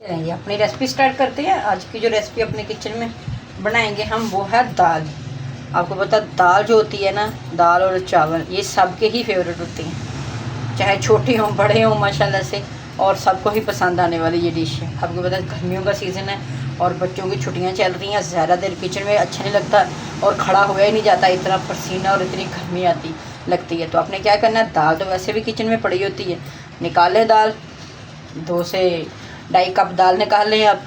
चलिए अपनी recipe start करते हैं। आज की जो रेसिपी अपने किचन में बनाएंगे हम वो है दाल। आपको पता दाल जो होती है ना, दाल और चावल ये सबके ही फेवरेट होती हैं, चाहे छोटे हों बड़े हों माशाल्लाह से, और सबको ही पसंद आने वाली ये डिश है। आपको पता गर्मियों का सीज़न है और बच्चों की छुट्टियां चल रही हैं, ज़्यादा देर किचन में अच्छा नहीं लगता और खड़ा हुआ ही नहीं जाता, इतना पसीना और इतनी गर्मी आती लगती है। तो आपने क्या करना है, दाल तो वैसे भी किचन में पड़ी होती है, निकाल लें दाल, 2 से 2.5 कप दाल निकाल लें आप,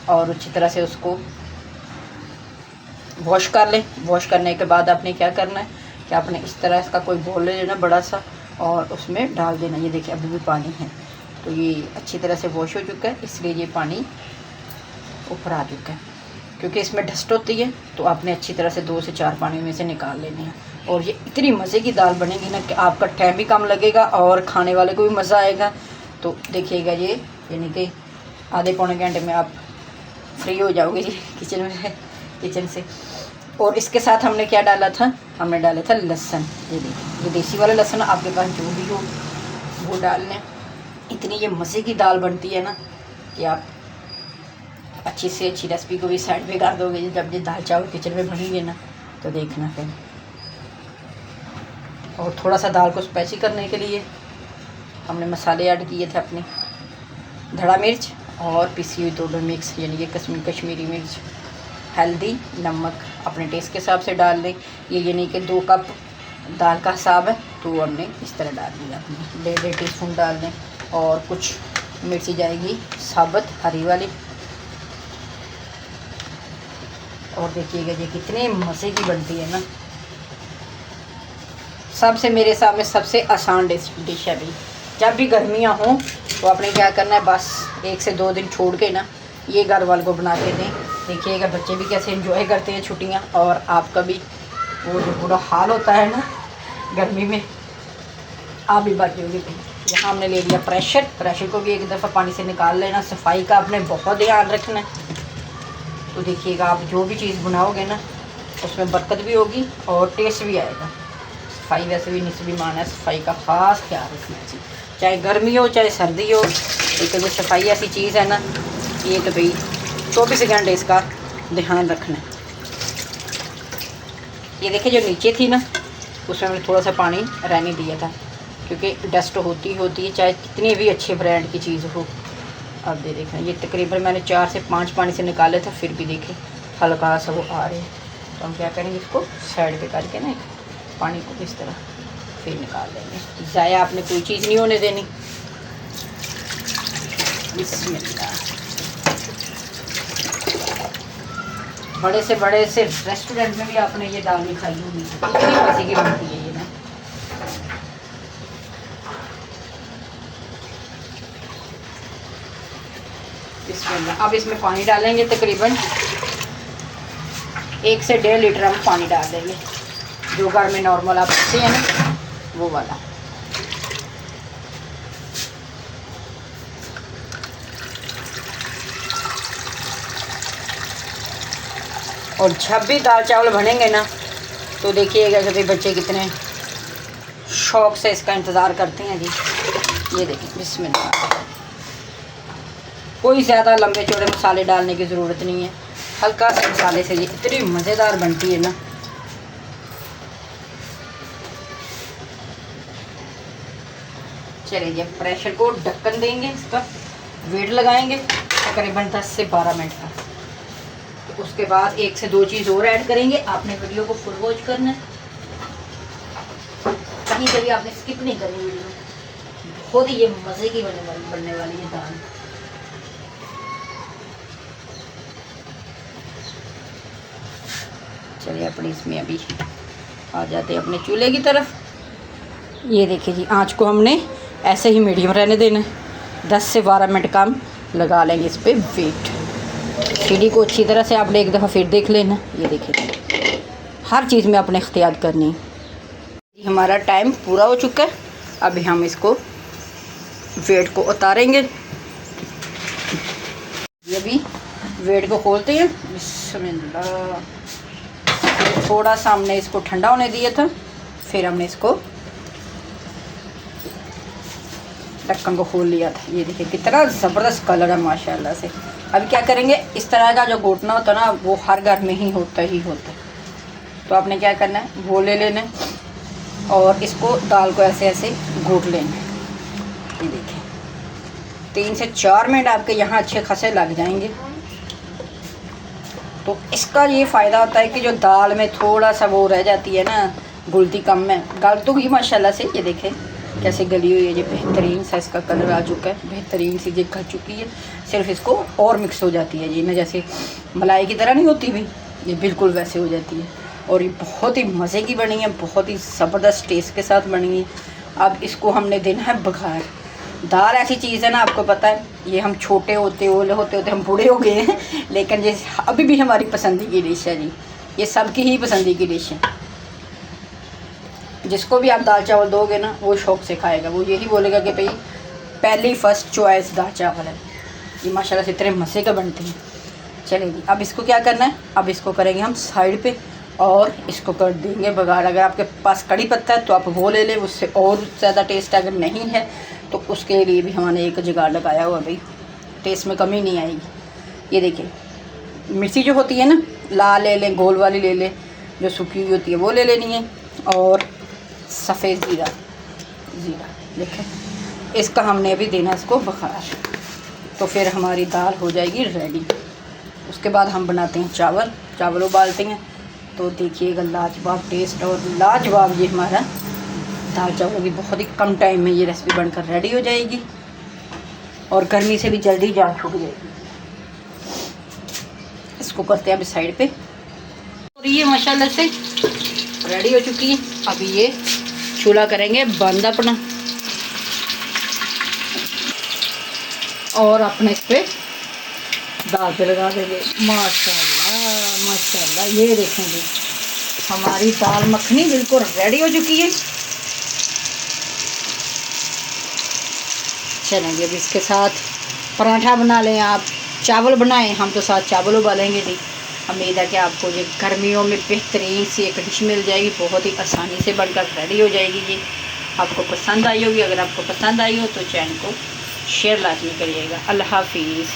और अच्छी तरह से उसको वॉश कर लें। वॉश करने के बाद आपने क्या करना है कि आपने इस तरह इसका कोई बोल ले लेना बड़ा सा और उसमें डाल देना। ये देखिए अभी भी पानी है, तो ये अच्छी तरह से वॉश हो चुका है, इसलिए ये पानी ऊपर आ चुका है। क्योंकि इसमें डस्ट होती है तो आपने अच्छी तरह से 2 से 4 पानी में से निकाल लेने हैं। और ये इतनी मज़े की दाल बनेगी ना कि आपका टाइम भी कम लगेगा और खाने वाले को भी मज़ा आएगा। तो देखिएगा ये, यानी कि आधे पौने घंटे में आप फ्री हो जाओगे जी किचन से। और इसके साथ हमने क्या डाला था, हमने डाला था लहसुन। ये देखिए ये देसी वाला लहसुन, आपके पास जो भी हो वो डाल लें। इतनी ये मज़े की दाल बनती है ना कि आप अच्छी से अच्छी रेसिपी को भी साइड पे कर दोगे। जब ये दाल चावल किचन में बनेंगे ना तो देखना फिर। और थोड़ा सा दाल को स्पाइसी करने के लिए हमने मसाले ऐड किए थे अपने, धड़ा मिर्च और पिसी हुई पाउडर मिक्स, यानी कि कश्मीरी मिर्च, हल्दी, नमक अपने टेस्ट के हिसाब से डाल लें। ये यानी कि 2 कप दाल का हिसाब है तो हमने इस तरह डाल दिया, अपने 1.5 टीस्पून डाल लें। और कुछ मिर्ची जाएगी साबुत हरी वाली। और देखिएगा ये कितने मज़े की बनती है ना, सबसे मेरे सामने सबसे आसान डिश है भाई। जब भी गर्मियाँ हों तो आपने क्या करना है, बस 1 से 2 दिन छोड़ के ना ये घर वालों को बना के दें। देखिएगा बच्चे भी कैसे एंजॉय करते हैं छुट्टियाँ, और आपका भी वो जो बुरा हाल होता है ना गर्मी में, आप भी बच जाओगे। यहाँ हमने ले लिया प्रेशर को भी एक दफ़ा पानी से निकाल लेना। सफाई का आपने बहुत ध्यान रखना है। तो देखिएगा आप जो भी चीज़ बनाओगे ना उसमें बरकत भी होगी और टेस्ट भी आएगा। सफाई वैसे भी निस्बी मान है, सफाई का ख़ास ख्याल रखना चाहिए, चाहे गर्मी हो चाहे सर्दी हो। लेकिन ये सफाई ऐसी चीज़ है ना ये तो भाई 24 घंटे इसका ध्यान रखना है। ये देखिए जो नीचे थी ना उसमें मैंने थोड़ा सा पानी रहने दिया था, क्योंकि डस्ट होती है चाहे कितनी भी अच्छे ब्रांड की चीज़ हो। अब दे देखें ये तकरीबन मैंने 4 से 5 पानी से निकाले थे, फिर भी देखें हल्का सा वो आ रहे हैं। तो हम क्या करेंगे, इसको साइड पे करके ना पानी को इस तरह फिर निकाल लेंगे। ज़ाया आपने कोई चीज़ नहीं होने देनी। बिस्मिल्लाह। बड़े से रेस्टोरेंट में भी आपने ये दाल नहीं खाई होगी, इतनी मज़े की बनती है ये ना। बिस्मिल्लाह। अब इसमें पानी डालेंगे, तकरीबन 1 से 1.5 लीटर हम पानी डाल देंगे, जो घर में नॉर्मल आप रखते हैं ना वो वाला। और जब भी दाल चावल बनेंगे ना तो देखिएगा कि बच्चे कितने शौक़ से इसका इंतज़ार करते हैं जी। ये देखिए बिस्मिल्लाह। कोई ज़्यादा लंबे चौड़े मसाले डालने की ज़रूरत नहीं है, हल्का से मसाले से ये इतनी मज़ेदार बनती है ना। चलिए प्रेशर को ढक्कन देंगे, इसका वेट लगाएंगे तकरीबन 10 से 12 मिनट का। तो उसके बाद 1 से 2 चीज़ और ऐड करेंगे। आपने वीडियो को फुल वॉच करना है, कहीं से भी आपने स्किप नहीं करनी वीडियो। बहुत ही ये मज़े की बनने वाली है दाल। चलिए अपनी इसमें अभी आ जाते हैं अपने चूल्हे की तरफ। ये देखिए जी, आँच को हमने ऐसे ही मीडियम रहने देना है। 10 से 12 मिनट का हम लगा लेंगे इस पर वेट। सीढ़ी को अच्छी तरह से आपने एक दफ़ा फिर देख लेना। ये देखिए हर चीज़ में आपने एहतियात करनी है। हमारा टाइम पूरा हो चुका है, अभी हम इसको वेट को उतारेंगे। ये भी वेट को खोलते हैं। बिस्मिल्लाह। थोड़ा सा हमने इसको ठंडा होने दिया था, फिर हमने इसको ढक्कन को खोल लिया था। ये देखिए कितना ज़बरदस्त कलर है माशाल्लाह से। अभी क्या करेंगे, इस तरह का जो घोटना होता है ना वो हर घर में ही होता है। तो आपने क्या करना है, वो ले लेना है और इसको दाल को ऐसे ऐसे घोट लेना है। ये देखिए 3 से 4 मिनट आपके यहाँ अच्छे खासे लग जाएंगे। तो इसका ये फ़ायदा होता है कि जो दाल में थोड़ा सा वो रह जाती है ना, घुलती कम में, गल तो गई माशाल्लाह से। ये देखें कैसे गली हुई है, ये बेहतरीन सा इसका कलर आ चुका है, बेहतरीन सी ये गल चुकी है। सिर्फ इसको और मिक्स हो जाती है, ये ना जैसे मलाई की तरह नहीं होती भी, ये बिल्कुल वैसे हो जाती है। और ये बहुत ही मज़े की बनी है, बहुत ही ज़बरदस्त टेस्ट के साथ बनी है। अब इसको हमने देना है बघार। दाल ऐसी चीज़ है ना, आपको पता है, ये हम छोटे होते ओले होते हम बूढ़े हो गए हैं, लेकिन ये अभी भी हमारी पसंदी की डिश है जी। ये सबकी ही पसंदी की डिश है। जिसको भी आप दाल चावल दोगे ना वो शौक़ से खाएगा, वो यही बोलेगा कि भाई पहली फ़र्स्ट चॉइस दाल चावल है। ये माशाल्लाह से इतने मज़े का बनते हैं। चलेगी, अब इसको क्या करना है, अब इसको करेंगे हम साइड पे और इसको कर देंगे बघार। अगर आपके पास कड़ी पत्ता है तो आप वो ले लें, उससे और ज़्यादा टेस्ट। अगर नहीं है तो उसके लिए भी हमने एक जुगाड़ लगाया हुआ, भाई टेस्ट में कमी नहीं आएगी। ये देखिए मिर्ची जो होती है ना, लाल ले लें, गोल वाली ले लें, जो सूखी हुई होती है वो ले लेनी है, और सफ़ेद ज़ीरा देखें, इसका हमने अभी देना इसको बघार। तो फिर हमारी दाल हो जाएगी रेडी। उसके बाद हम बनाते हैं चावल उबालते हैं। तो देखिएगा लाजवाब टेस्ट और लाजवाब ये हमारा दाल चावल भी बहुत ही कम टाइम में ये रेसिपी बनकर रेडी हो जाएगी और गर्मी से भी जल्दी जान छूट जाएगी। इसको करते हैं अभी साइड पे। और ये माशाल्लाह से रेडी हो चुकी है। अभी ये चूल्हा करेंगे बंद अपना और अपने इस पे दाल पे लगा देंगे। माशाल्लाह ये देखेंगे हमारी दाल मखनी बिल्कुल रेडी हो चुकी है। चलेंगे अब इसके साथ पराठा बना लें, आप चावल बनाएं, हम तो साथ चावल उबालेंगे। जी उम्मीद है कि आपको ये गर्मियों में बेहतरीन सी एक डिश मिल जाएगी, बहुत ही आसानी से बनकर रेडी हो जाएगी। ये आपको पसंद आई होगी। अगर आपको पसंद आई हो तो चैनल को शेयर लाजमी करिएगा। अल्लाह हाफिज़।